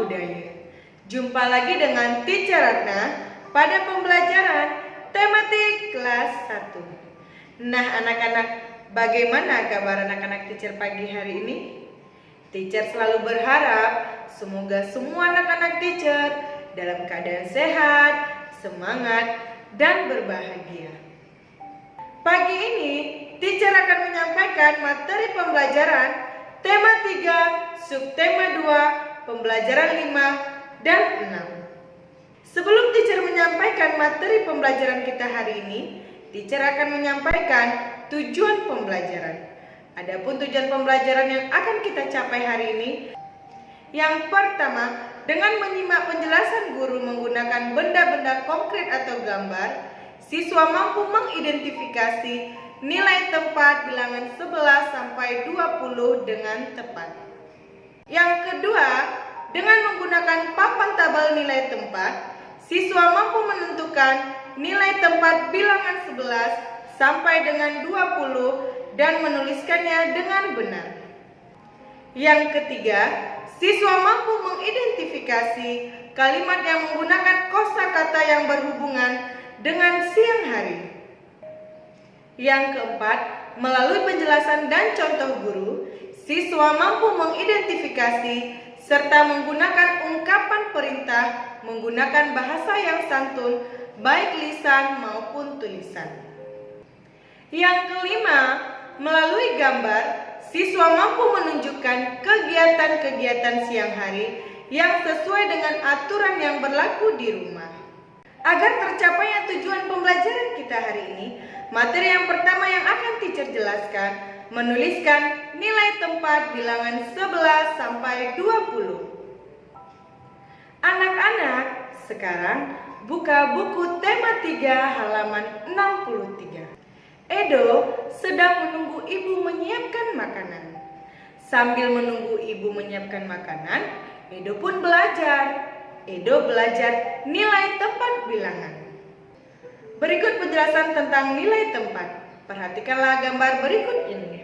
budaya. Jumpa lagi dengan Teacher Ratna pada pembelajaran tematik kelas 1. Nah anak-anak, bagaimana kabar anak-anak teacher pagi hari ini? Teacher selalu berharap semoga semua anak-anak teacher dalam keadaan sehat, semangat, dan berbahagia. Pagi ini, teacher akan menyampaikan materi pembelajaran tema 3, subtema 2, pembelajaran 5, dan 6. Sebelum teacher menyampaikan materi pembelajaran kita hari ini, teacher akan menyampaikan tujuan pembelajaran. Adapun tujuan pembelajaran yang akan kita capai hari ini, yang pertama, dengan menyimak penjelasan guru menggunakan benda-benda konkret atau gambar, siswa mampu mengidentifikasi nilai tempat bilangan 11 sampai 20 dengan tepat. Yang kedua, dengan menggunakan papan tabel nilai tempat, siswa mampu menentukan nilai tempat bilangan 11 sampai dengan 20 dan menuliskannya dengan benar. Yang ketiga, siswa mampu mengidentifikasi kalimat yang menggunakan kosakata yang berhubungan dengan siang hari. Yang keempat, melalui penjelasan dan contoh guru, siswa mampu mengidentifikasi serta menggunakan ungkapan perintah menggunakan bahasa yang santun, baik lisan maupun tulisan. Yang kelima, melalui gambar, siswa mampu menunjukkan kegiatan-kegiatan siang hari yang sesuai dengan aturan yang berlaku di rumah. Agar tercapainya tujuan pembelajaran kita hari ini, materi yang pertama yang akan teacher jelaskan, menuliskan nilai tempat bilangan 11 sampai 20. Anak-anak, sekarang buka buku tema 3 halaman 63. Edo sedang menunggu ibu menyiapkan makanan. Sambil menunggu ibu menyiapkan makanan, Edo pun belajar. Edo belajar nilai tempat bilangan. Berikut penjelasan tentang nilai tempat. Perhatikanlah gambar berikut ini.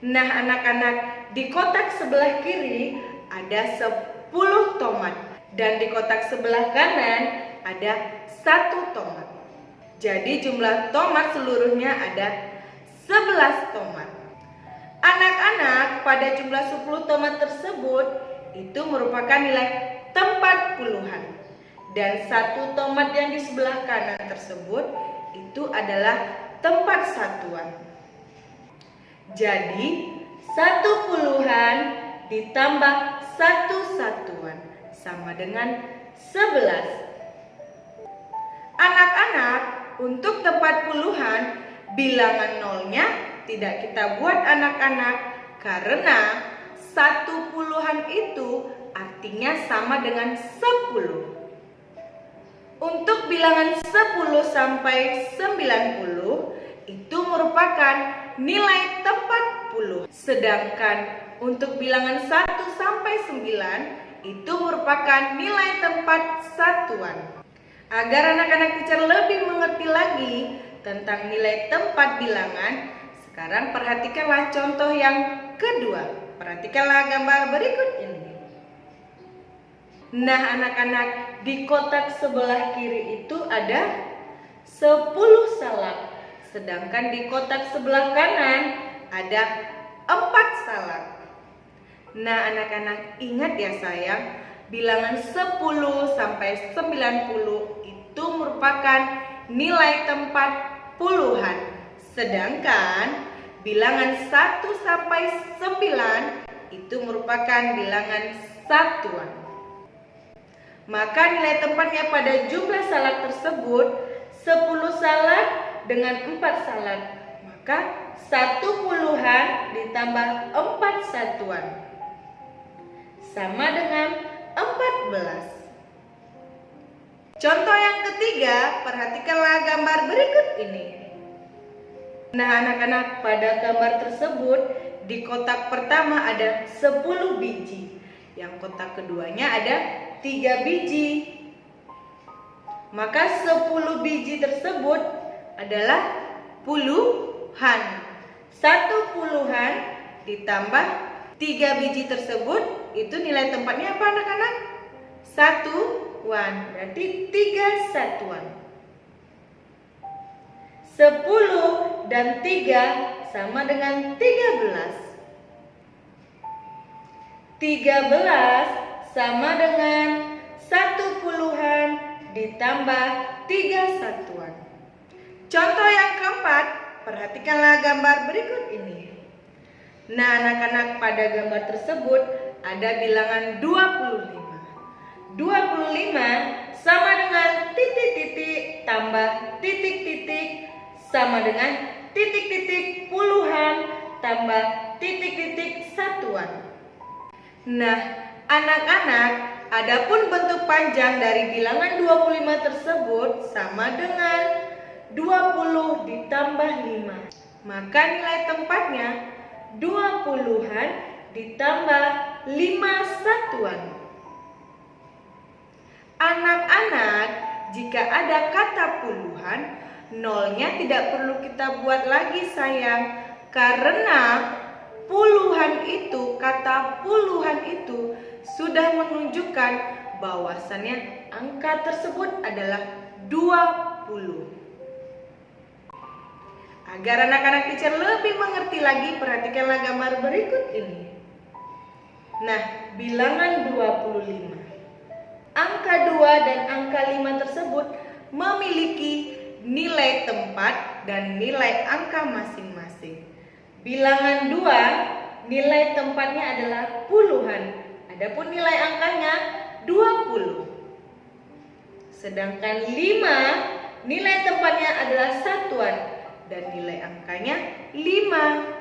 Nah anak-anak, di kotak sebelah kiri ada 10 tomat dan di kotak sebelah kanan ada 1 tomat. Jadi jumlah tomat seluruhnya ada 11 tomat. Anak-anak, pada jumlah 10 tomat tersebut itu merupakan nilai tempat puluhan. Dan 1 tomat yang di sebelah kanan tersebut itu adalah tempat satuan. Jadi 1 puluhan ditambah 1 satuan sama dengan 11. Anak-anak, untuk tempat puluhan, bilangan nolnya tidak kita buat anak-anak karena 1 puluhan itu artinya sama dengan 10. Untuk bilangan 10 sampai 90 itu merupakan nilai tempat puluh. Sedangkan untuk bilangan 1 sampai 9 itu merupakan nilai tempat satuan. Agar anak-anak teacher lebih mengerti lagi tentang nilai tempat bilangan, sekarang perhatikanlah contoh yang kedua. Perhatikanlah gambar berikut ini. Nah anak-anak, di kotak sebelah kiri itu ada 10 salak. Sedangkan di kotak sebelah kanan ada 4 salak. Nah anak-anak, ingat ya sayang, bilangan 10 sampai 90 itu merupakan nilai tempat puluhan. Sedangkan bilangan 1 sampai 9 itu merupakan bilangan satuan. Maka nilai tempatnya pada jumlah salak tersebut 10 salak dengan 4 salak. Maka 1 puluhan ditambah 4 satuan sama dengan 14. Contoh yang ketiga, perhatikanlah gambar berikut ini. Nah anak-anak, pada gambar tersebut di kotak pertama ada 10 biji. Yang kotak keduanya ada 3 biji. Maka 10 biji tersebut adalah puluhan. 1 puluhan ditambah 3 biji tersebut itu nilai tempatnya apa anak-anak? Satuan, berarti 3 satuan. 10 dan 3 sama dengan 13. 13 sama dengan 1 puluhan ditambah 3 satuan. Contoh yang keempat, perhatikanlah gambar berikut ini. Nah anak-anak, pada gambar tersebut ada bilangan 25. 25 sama dengan titik-titik tambah titik-titik sama dengan titik-titik puluhan tambah titik-titik satuan. Nah, anak-anak, adapun bentuk panjang dari bilangan 25 tersebut sama dengan 20 ditambah 5. Maka nilai tempatnya 20-an ditambah 5 satuan. Anak-anak, jika ada kata puluhan, nolnya tidak perlu kita buat lagi sayang, karena puluhan itu, kata puluhan itu sudah menunjukkan bahwasannya angka tersebut adalah 20. Agar anak-anak teacher lebih mengerti lagi, perhatikanlah gambar berikut ini. Nah, bilangan 25. Angka 2 dan angka 5 tersebut memiliki nilai tempat dan nilai angka masing-masing. Bilangan 2 nilai tempatnya adalah puluhan, adapun nilai angkanya 20. Sedangkan 5 nilai tempatnya adalah satuan dan nilai angkanya 5.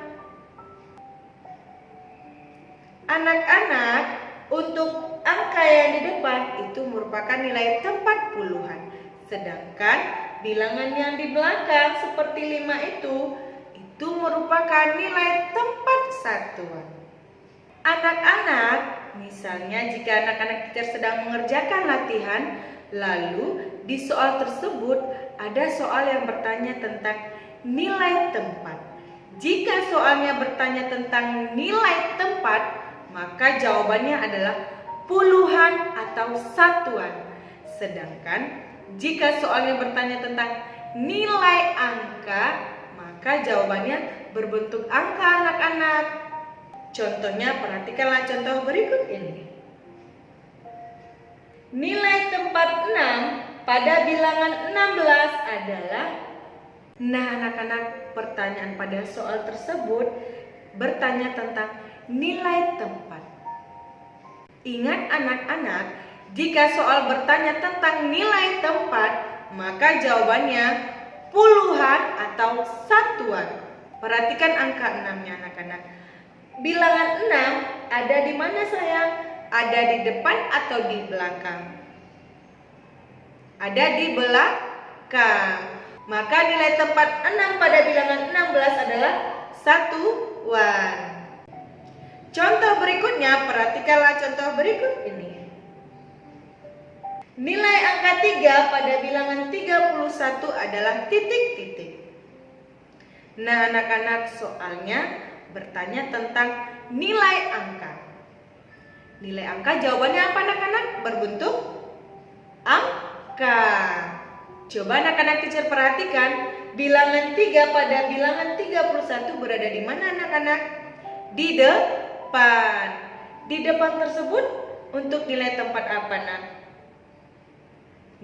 Anak-anak, untuk angka yang di depan itu merupakan nilai tempat puluhan, sedangkan bilangan yang di belakang seperti 5 itu merupakan nilai tempat satuan. Anak-anak, misalnya jika anak-anak teacher sedang mengerjakan latihan, lalu di soal tersebut ada soal yang bertanya tentang nilai tempat. Jika soalnya bertanya tentang nilai tempat, maka jawabannya adalah puluhan atau satuan. Sedangkan jika soalnya bertanya tentang nilai angka, maka jawabannya berbentuk angka anak-anak. Contohnya, perhatikanlah contoh berikut ini. Nilai tempat 6 pada bilangan 16 adalah. Nah anak-anak, pertanyaan pada soal tersebut bertanya tentang nilai tempat. Ingat anak-anak, jika soal bertanya tentang nilai tempat, maka jawabannya puluhan atau satuan. Perhatikan angka 6-nya anak-anak. Bilangan 6 ada di mana sayang? Ada di depan atau di belakang? Ada di belakang. Maka nilai tempat 6 pada bilangan 16 adalah satuan. Contoh berikutnya, perhatikanlah contoh berikut ini. Nilai angka 3 pada bilangan 31 adalah titik-titik. Nah anak-anak, soalnya bertanya tentang nilai angka. Nilai angka jawabannya apa anak-anak? Berbentuk angka. Coba anak-anak teacher perhatikan, bilangan 3 pada bilangan 31 berada di mana anak-anak? Di depan. Di depan tersebut untuk nilai tempat apa nak?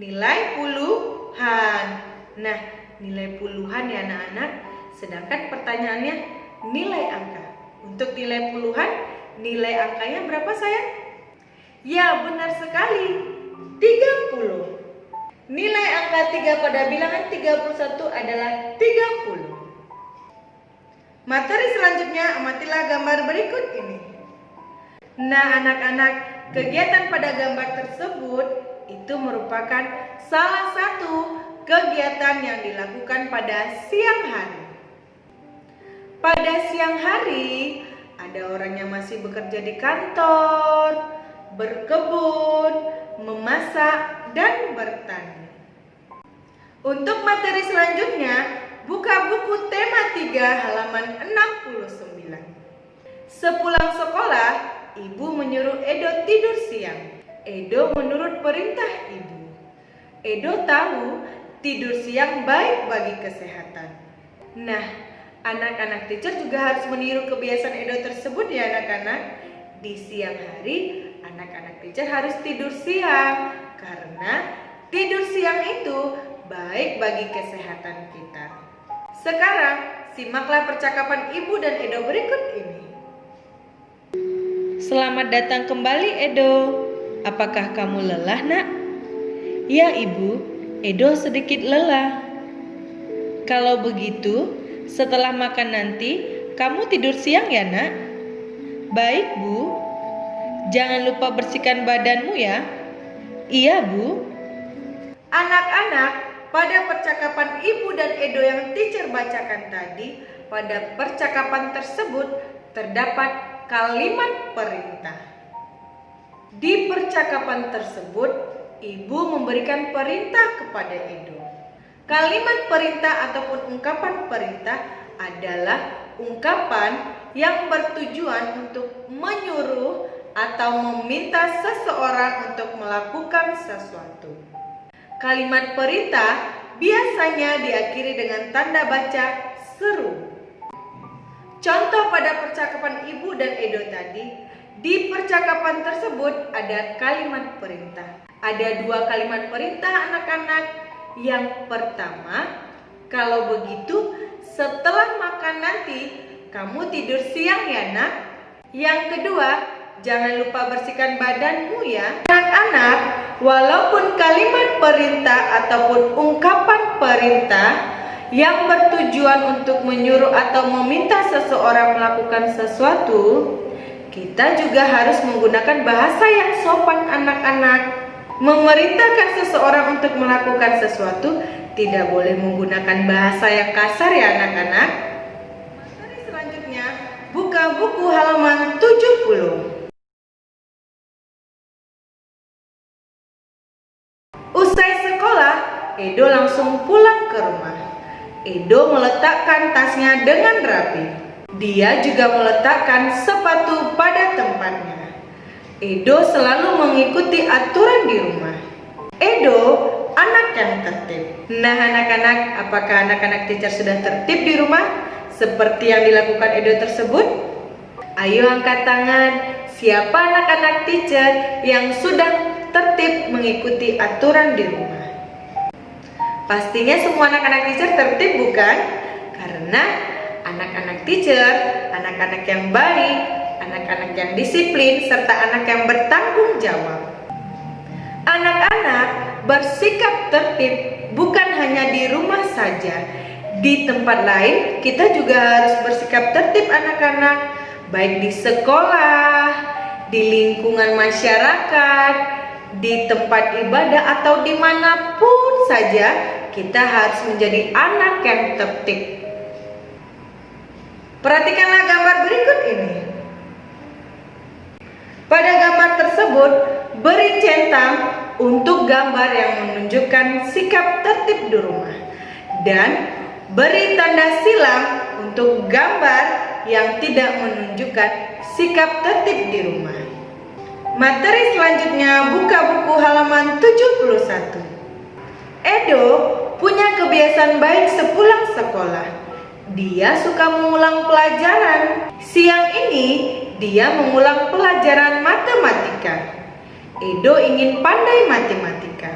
Nilai puluhan. Nah, nilai puluhan ya anak-anak. Sedangkan pertanyaannya nilai angka. Untuk nilai puluhan, nilai angkanya berapa sayang? Ya, benar sekali. 30. Nilai angka 3 pada bilangan 31 adalah 30. Materi selanjutnya, amatilah gambar berikut ini. Nah anak-anak, kegiatan pada gambar tersebut itu merupakan salah satu kegiatan yang dilakukan pada siang hari. Pada siang hari, ada orang yang masih bekerja di kantor, berkebun, memasak, dan bertani. Untuk materi selanjutnya, buka buku tema 3 halaman 69. Sepulang sekolah, ibu menyuruh Edo tidur siang. Edo menurut perintah ibu. Edo tahu tidur siang baik bagi kesehatan. Nah, anak-anak teacher juga harus meniru kebiasaan Edo tersebut ya anak-anak. Di siang hari, anak-anak teacher harus tidur siang karena tidur siang itu baik bagi kesehatan kita. Sekarang, simaklah percakapan ibu dan Edo berikut ini. Selamat datang kembali Edo. Apakah kamu lelah nak? Ya ibu, Edo sedikit lelah. Kalau begitu, setelah makan nanti, kamu tidur siang ya nak? Baik bu. Jangan lupa bersihkan badanmu ya. Iya bu. Anak-anak, pada percakapan ibu dan Edo yang teacher bacakan tadi, pada percakapan tersebut terdapat kalimat perintah. Di percakapan tersebut, ibu memberikan perintah kepada Edo. Kalimat perintah ataupun ungkapan perintah adalah ungkapan yang bertujuan untuk menyuruh atau meminta seseorang untuk melakukan sesuatu. Kalimat perintah biasanya diakhiri dengan tanda baca seru. Contoh pada percakapan ibu dan Edo tadi, di percakapan tersebut ada kalimat perintah. Ada dua kalimat perintah anak-anak. Yang pertama, kalau begitu setelah makan nanti kamu tidur siang ya nak. Yang kedua, jangan lupa bersihkan badanmu ya. Anak-anak, walaupun kalimat perintah ataupun ungkapan perintah yang bertujuan untuk menyuruh atau meminta seseorang melakukan sesuatu, kita juga harus menggunakan bahasa yang sopan anak-anak. Memerintahkan seseorang untuk melakukan sesuatu tidak boleh menggunakan bahasa yang kasar ya anak-anak. Materi selanjutnya, buka buku halaman 70. Usai sekolah, Edo langsung pulang ke rumah. Edo meletakkan tasnya dengan rapi. Dia juga meletakkan sepatu pada tempatnya. Edo selalu mengikuti aturan di rumah. Edo anak yang tertib. Nah anak-anak, apakah anak-anak teacher sudah tertib di rumah seperti yang dilakukan Edo tersebut? Ayo angkat tangan. Siapa anak-anak teacher yang sudah tertib mengikuti aturan di rumah? Pastinya semua anak-anak teacher tertib bukan? Karena anak-anak teacher, anak-anak yang baik, anak-anak yang disiplin, serta anak yang bertanggung jawab. Anak-anak bersikap tertib bukan hanya di rumah saja. Di tempat lain kita juga harus bersikap tertib anak-anak, baik di sekolah, di lingkungan masyarakat, di tempat ibadah atau dimanapun saja kita harus menjadi anak yang tertib. Perhatikanlah gambar berikut ini. Pada gambar tersebut beri centang untuk gambar yang menunjukkan sikap tertib di rumah dan beri tanda silang untuk gambar yang tidak menunjukkan sikap tertib di rumah. Materi selanjutnya, buka buku halaman 71. Edo punya kebiasaan baik sepulang sekolah. Dia suka mengulang pelajaran. Siang ini dia mengulang pelajaran matematika. Edo ingin pandai matematika.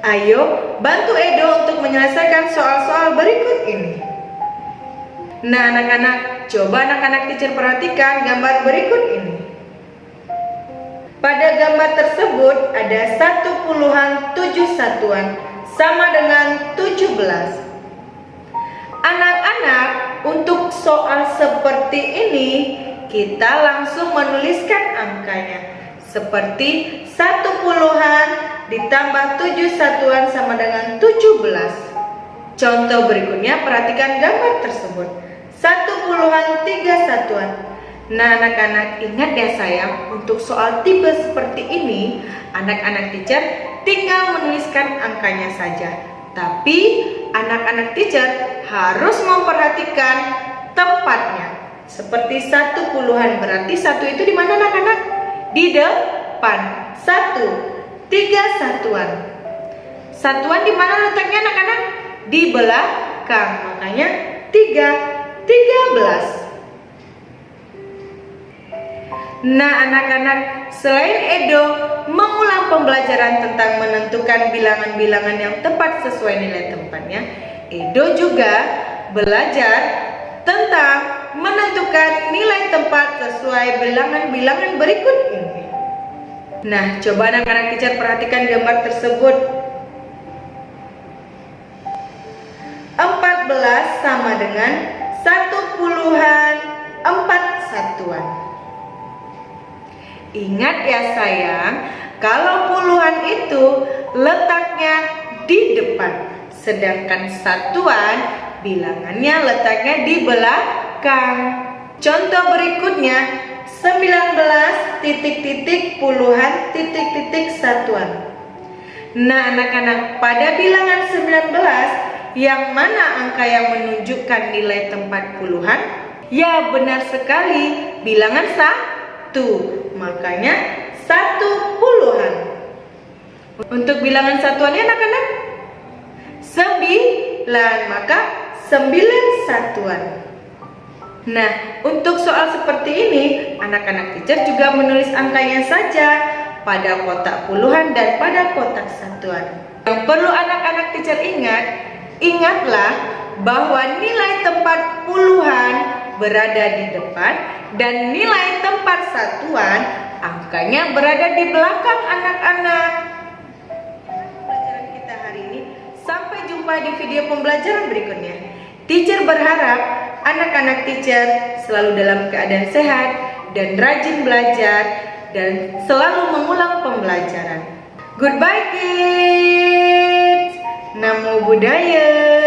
Ayo bantu Edo untuk menyelesaikan soal-soal berikut ini. Nah anak-anak, coba anak-anak teacher perhatikan gambar berikut ini. Pada gambar tersebut ada 1/7 satuan sama dengan 17. Anak-anak, untuk soal seperti ini kita langsung menuliskan angkanya. Seperti 1 ditambah 7 satuan sama dengan 17. Contoh berikutnya, perhatikan gambar tersebut. 1/3 satuan. Nah anak-anak, ingat ya sayang, untuk soal tipe seperti ini anak-anak teacher tinggal menuliskan angkanya saja. Tapi anak-anak teacher harus memperhatikan tempatnya. Seperti 1 puluhan, berarti 1 itu di mana anak-anak? Di depan. 1, 3 satuan. Satuan di mana letaknya anak-anak? Di belakang. Makanya 3, 13. Nah anak-anak, selain Edo mengulang pembelajaran tentang menentukan bilangan-bilangan yang tepat sesuai nilai tempatnya, Edo juga belajar tentang menentukan nilai tempat sesuai bilangan-bilangan berikut ini. Nah, coba anak-anak teacher perhatikan gambar tersebut. 14 sama dengan 1 puluhan 4 satuan. Ingat ya sayang, kalau puluhan itu letaknya di depan, sedangkan satuan bilangannya letaknya di belakang. Contoh berikutnya, 19 titik-titik puluhan titik-titik satuan. Nah anak-anak, pada bilangan 19 yang mana angka yang menunjukkan nilai tempat puluhan? Ya benar sekali, bilangan 1. Makanya 1 puluhan. Untuk bilangan satuannya anak-anak 9, maka 9 satuan. Nah, untuk soal seperti ini, anak-anak teacher juga menulis angkanya saja pada kotak puluhan dan pada kotak satuan. Yang perlu anak-anak teacher ingatlah bahwa nilai tempat puluhan berada di depan dan nilai tempat satuan angkanya berada di belakang anak-anak. Pembelajaran kita hari ini, sampai jumpa di video pembelajaran berikutnya. Teacher berharap anak-anak teacher selalu dalam keadaan sehat dan rajin belajar dan selalu mengulang pembelajaran. Goodbye kids. Namo Buddhaya.